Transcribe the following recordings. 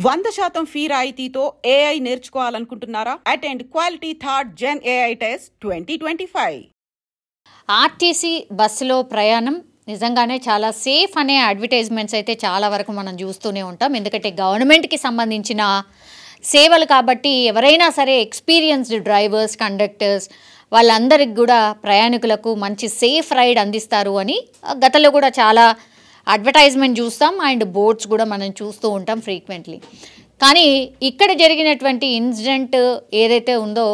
100% fee రాయితీతో AI నేర్చుకోవాలనుకుంటున్నారా? Attend quality third gen AI test 2025. RTC బస్సులో ప్రయాణం నిజంగానే చాలా సేఫ్ అనే అడ్వర్టైజ్మెంట్స్ అయితే చాలా వరకు మనం చూస్తూనే ఉంటాం. ఎందుకంటే గవర్నమెంట్కి సంబంధించిన సేవలు కాబట్టి ఎవరైనా సరే ఎక్స్పీరియన్స్డ్ డ్రైవర్స్, కండక్టర్స్ వాళ్ళందరికి కూడా ప్రయాణికులకు మంచి సేఫ్ రైడ్ అందిస్తారు అని గతంలో కూడా చాలా అడ్వర్టైజ్మెంట్ చూస్తాం అండ్ బోర్డ్స్ కూడా మనం చూస్తూ ఉంటాం ఫ్రీక్వెంట్లీ. కానీ ఇక్కడ జరిగినటువంటి ఇన్సిడెంట్ ఏదైతే ఉందో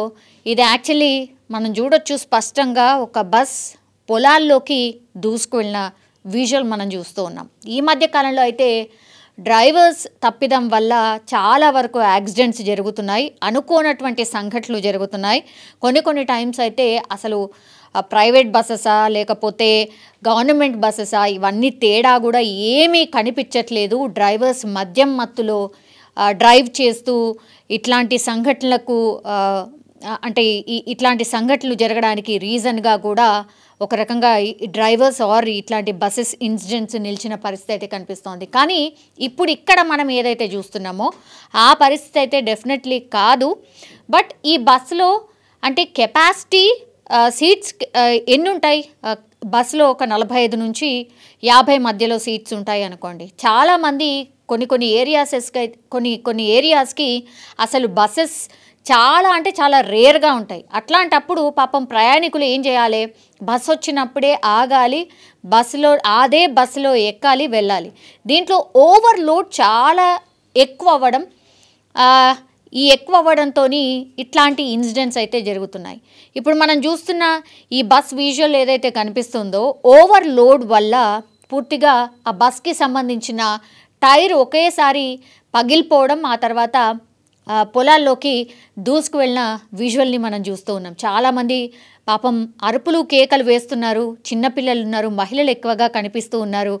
ఇది యాక్చువల్లీ మనం చూడొచ్చు స్పష్టంగా ఒక బస్ పొలాల్లోకి దూసుకు వెళ్ళిన విజువల్ మనం చూస్తూ ఉన్నాం. ఈ మధ్య కాలంలో అయితే డ్రైవర్స్ తప్పిదం వల్ల చాలా వరకు యాక్సిడెంట్స్ జరుగుతున్నాయి, అనుకోనటువంటి సంఘటనలు జరుగుతున్నాయి. కొన్ని టైమ్స్ అయితే అసలు ప్రైవేట్ బస్సెసా లేకపోతే గవర్నమెంట్ బస్సెసా ఇవన్నీ తేడా కూడా ఏమీ కనిపించట్లేదు. డ్రైవర్స్ మద్యం మత్తులో డ్రైవ్ చేస్తూ ఇట్లాంటి సంఘటనలకు అంటే ఇట్లాంటి సంఘటనలు జరగడానికి రీజన్గా కూడా ఒక రకంగా డ్రైవర్స్ ఆర్ ఇట్లాంటి బస్సెస్ ఇన్సిడెంట్స్ నిలిచిన పరిస్థితి అయితే కనిపిస్తోంది. కానీ ఇప్పుడు ఇక్కడ మనం ఏదైతే చూస్తున్నామో ఆ పరిస్థితి అయితే డెఫినెట్లీ కాదు. బట్ ఈ బస్సులో అంటే కెపాసిటీ సీట్స్ ఎన్ని ఉంటాయి? బస్సులో ఒక 45 నుంచి 50 మధ్యలో సీట్స్ ఉంటాయి అనుకోండి. చాలామంది కొన్ని ఏరియాస్కి అసలు బస్సెస్ చాలా అంటే చాలా రేర్గా ఉంటాయి. అట్లాంటప్పుడు పాపం ప్రయాణికులు ఏం చేయాలి? బస్సు వచ్చినప్పుడే ఆగాలి, అదే బస్సులో ఎక్కాలి, వెళ్ళాలి. దీంట్లో ఓవర్లోడ్ చాలా ఎక్కువ అవ్వడం, ఈ ఎక్కువ అవ్వడంతో ఇట్లాంటి ఇన్సిడెంట్స్ అయితే జరుగుతున్నాయి. ఇప్పుడు మనం చూస్తున్న ఈ బస్ విజువల్ ఏదైతే కనిపిస్తుందో ఓవర్లోడ్ వల్ల పూర్తిగా ఆ బస్కి సంబంధించిన టైర్ ఒకేసారి పగిలిపోవడం, ఆ తర్వాత పొలాల్లోకి దూసుకు వెళ్ళిన విజువల్ని మనం చూస్తూ ఉన్నాం. చాలామంది పాపం అరుపులు కేకలు వేస్తున్నారు, చిన్నపిల్లలు ఉన్నారు, మహిళలు ఎక్కువగా కనిపిస్తూ ఉన్నారు.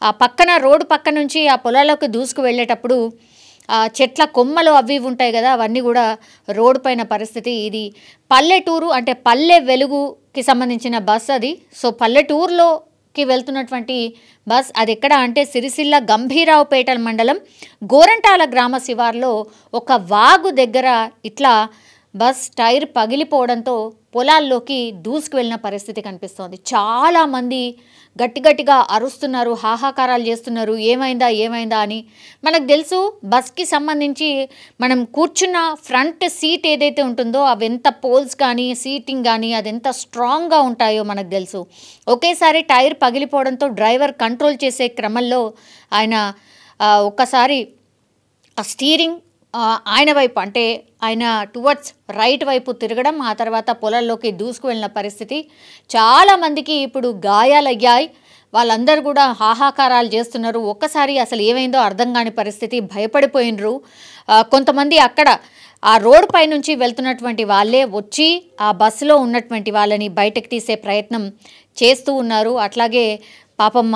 ఆ పక్కన రోడ్డు పక్క నుంచి ఆ పొలాల్లోకి దూసుకు వెళ్ళేటప్పుడు చెట్ల కొమ్మలు అవి ఉంటాయి కదా, అవన్నీ కూడా రోడ్డు పైన పరిస్థితి. ఇది పల్లెటూరు అంటే పల్లె వెలుగుకి సంబంధించిన బస్ అది. సో పల్లెటూరులోకి వెళ్తున్నటువంటి బస్ అది ఎక్కడ అంటే సిరిసిల్ల గంభీరావుపేట మండలం గోరంటాల గ్రామ శివార్లో ఒక వాగు దగ్గర ఇట్లా బస్ టైర్ పగిలిపోవడంతో పొలాల్లోకి దూసుకు వెళ్ళిన పరిస్థితి కనిపిస్తోంది. చాలామంది గట్టిగా అరుస్తున్నారు, హాహాకారాలు చేస్తున్నారు, ఏమైందా అని. మనకు తెలుసు బస్కి సంబంధించి మనం కూర్చున్న ఫ్రంట్ సీట్ ఏదైతే ఉంటుందో అవి ఎంత పోల్స్ కానీ సీటింగ్ కానీ అది ఎంత స్ట్రాంగ్గా ఉంటాయో మనకు తెలుసు. ఒకేసారి టైర్ పగిలిపోవడంతో డ్రైవర్ కంట్రోల్ చేసే క్రమంలో ఆయన ఒక్కసారి ఆ స్టీరింగ్ ఆయన వైపు అంటే ఆయన టువర్డ్స్ రైట్ వైపు తిరగడం, ఆ తర్వాత పొలాల్లోకి దూసుకు వెళ్ళిన పరిస్థితి. చాలామందికి ఇప్పుడు గాయాలయ్యాయి, వాళ్ళందరూ కూడా హాహాకారాలు చేస్తున్నారు. ఒక్కసారి అసలు ఏమైందో అర్థం కాని పరిస్థితి, భయపడిపోయినరు. కొంతమంది అక్కడ ఆ రోడ్ పై నుంచి వెళ్తున్నటువంటి వాళ్ళే వచ్చి ఆ బస్సులో ఉన్నటువంటి వాళ్ళని బయటకు తీసే ప్రయత్నం చేస్తూ ఉన్నారు. అట్లాగే పాపం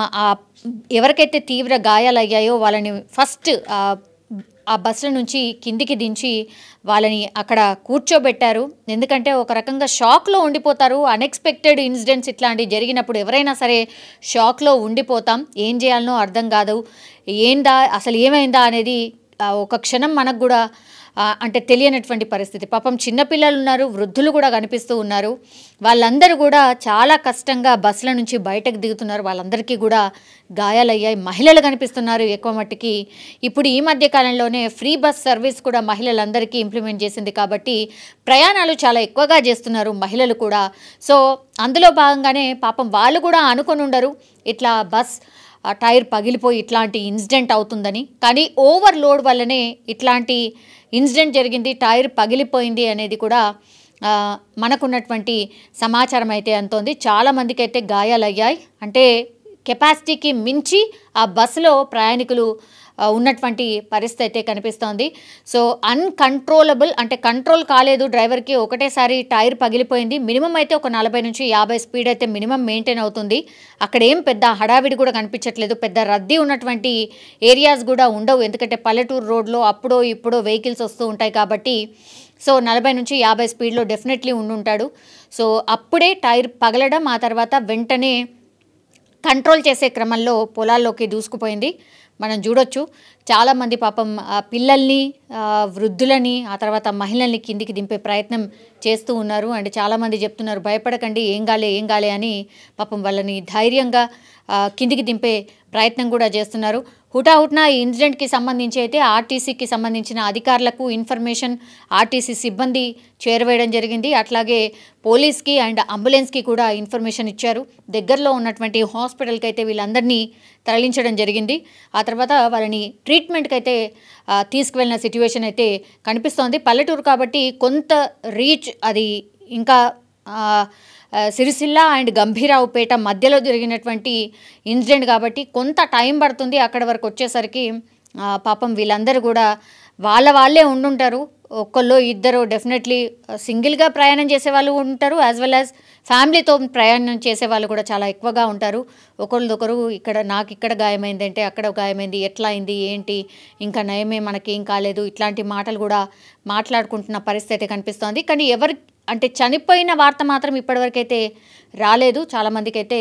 ఎవరికైతే తీవ్ర గాయాలయ్యాయో వాళ్ళని ఫస్ట్ ఆ బస్సుల నుంచి కిందికి దించి వాళ్ళని అక్కడ కూర్చోబెట్టారు. ఎందుకంటే ఒక రకంగా షాక్లో ఉండిపోతారు. అన్ఎక్స్పెక్టెడ్ ఇన్సిడెంట్స్ ఇట్లాంటివి జరిగినప్పుడు ఎవరైనా సరే షాక్లో ఉండిపోతాం, ఏం చేయాలనో అర్థం కాదు. అసలు ఏమైందా అనేది ఒక క్షణం మనకు కూడా అంటే తెలియనటువంటి పరిస్థితి. పాపం చిన్నపిల్లలు ఉన్నారు, వృద్ధులు కూడా కనిపిస్తూ ఉన్నారు. వాళ్ళందరూ కూడా చాలా కష్టంగా బస్సుల నుంచి బయటకు దిగుతున్నారు. వాళ్ళందరికీ కూడా గాయాలయ్యాయి. మహిళలు కనిపిస్తున్నారు ఎక్కువ మట్టుకి. ఇప్పుడు ఈ మధ్య కాలంలోనే ఫ్రీ బస్ సర్వీస్ కూడా మహిళలందరికీ ఇంప్లిమెంట్ చేసింది కాబట్టి ప్రయాణాలు చాలా ఎక్కువగా చేస్తున్నారు మహిళలు కూడా. సో అందులో భాగంగానే పాపం వాళ్ళు కూడా అనుకొని ఉండరు ఇట్లా బస్ టైర్ పగిలిపోయి ఇట్లాంటి ఇన్సిడెంట్ అవుతుందని. కానీ ఓవర్లోడ్ వల్లనే ఇట్లాంటి ఇన్సిడెంట్ జరిగింది, టైర్ పగిలిపోయింది అనేది కూడా మనకున్నటువంటి సమాచారం అయితే అంతోంది. చాలామందికి అయితే గాయాలయ్యాయి. అంటే కెపాసిటీకి మించి ఆ బస్సులో ప్రయాణికులు ఉన్నటువంటి పరిస్థితి అయితే కనిపిస్తోంది. సో అన్కంట్రోలబుల్ అంటే కంట్రోల్ కాలేదు డ్రైవర్కి, ఒకటేసారి టైర్ పగిలిపోయింది. మినిమం అయితే ఒక 40 నుంచి 50 స్పీడ్ అయితే మినిమం మెయింటైన్ అవుతుంది. అక్కడ ఏం పెద్ద హడావిడి కూడా కనిపించట్లేదు, పెద్ద రద్దీ ఉన్నటువంటి ఏరియాస్ కూడా ఉండవు. ఎందుకంటే పల్లెటూరు రోడ్లో అప్పుడో ఇప్పుడో వెహికల్స్ వస్తూ ఉంటాయి కాబట్టి. సో 40 నుంచి 50 స్పీడ్లో డెఫినెట్లీ ఉండుంటాడు. సో అప్పుడే టైర్ పగలడం, ఆ తర్వాత వెంటనే కంట్రోల్ చేసే క్రమంలో పొలాల్లోకి దూసుకుపోయింది. మనం చూడొచ్చు. చాలామంది పాపం పిల్లల్ని, వృద్ధులని, ఆ తర్వాత మహిళల్ని కిందికి దింపే ప్రయత్నం చేస్తూ ఉన్నారు. అండ్ చాలామంది చెప్తున్నారు భయపడకండి, ఏం కాలే అని పాపం వాళ్ళని ధైర్యంగా కిందికి దింపే ప్రయత్నం కూడా చేస్తున్నారు. హుటాహుటిన ఈ ఇన్సిడెంట్కి సంబంధించి అయితే ఆర్టీసీకి సంబంధించిన అధికారులకు ఇన్ఫర్మేషన్ ఆర్టీసీ సిబ్బంది చేరవేయడం జరిగింది. అట్లాగే పోలీస్కి అండ్ అంబులెన్స్కి కూడా ఇన్ఫర్మేషన్ ఇచ్చారు. దగ్గరలో ఉన్నటువంటి హాస్పిటల్కి అయితే వీళ్ళందరినీ తరలించడం జరిగింది. ఆ తర్వాత వాళ్ళని ట్రీట్మెంట్కి అయితే తీసుకువెళ్ళిన సిట్యువేషన్ అయితే కనిపిస్తోంది. పల్లెటూరు కాబట్టి కొంత రీచ్ అది ఇంకా సిరిసిల్ల అండ్ గంభీరావుపేట మధ్యలో జరిగినటువంటి ఇన్సిడెంట్ కాబట్టి కొంత టైం పడుతుంది. అక్కడ వరకు వచ్చేసరికి పాపం వీళ్ళందరూ కూడా వాళ్ళే ఉండుంటారు. ఒక్కళ్ళు ఇద్దరు డెఫినెట్లీ సింగిల్గా ప్రయాణం చేసే వాళ్ళు ఉంటారు, యాజ్ వెల్ యాజ్ ఫ్యామిలీతో ప్రయాణం చేసే వాళ్ళు కూడా చాలా ఎక్కువగా ఉంటారు. ఒకరిదొకరు నాకు ఇక్కడ గాయమైంది అంటే అక్కడ గాయమైంది, ఎట్లా అయింది ఏంటి, ఇంకా నయమే మనకేం కాలేదు, ఇట్లాంటి మాటలు కూడా మాట్లాడుకుంటున్న పరిస్థితి కనిపిస్తోంది. కానీ అంటే చనిపోయిన వార్త మాత్రం ఇప్పటివరకైతే రాలేదు. చాలామందికి అయితే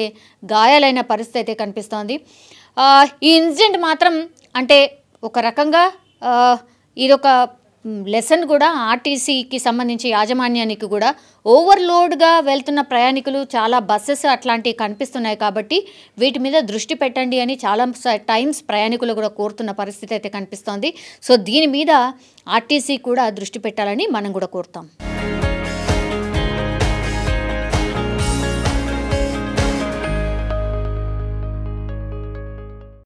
గాయాలైన పరిస్థితి అయితే కనిపిస్తోంది. ఈ ఇన్సిడెంట్ మాత్రం అంటే ఒక రకంగా ఇదొక లెసన్ కూడా ఆర్టీసీకి సంబంధించి యాజమాన్యానికి కూడా. ఓవర్లోడ్గా వెళ్తున్న ప్రయాణికులు చాలా బస్సెస్ అట్లాంటివి కనిపిస్తున్నాయి కాబట్టి వీటి మీద దృష్టి పెట్టండి అని చాలా టైమ్స్ ప్రయాణికులు కూడా కోరుతున్న పరిస్థితి అయితే కనిపిస్తోంది. సో దీని మీద ఆర్టీసీ కూడా దృష్టి పెట్టాలని మనం కూడా కోరుతాం.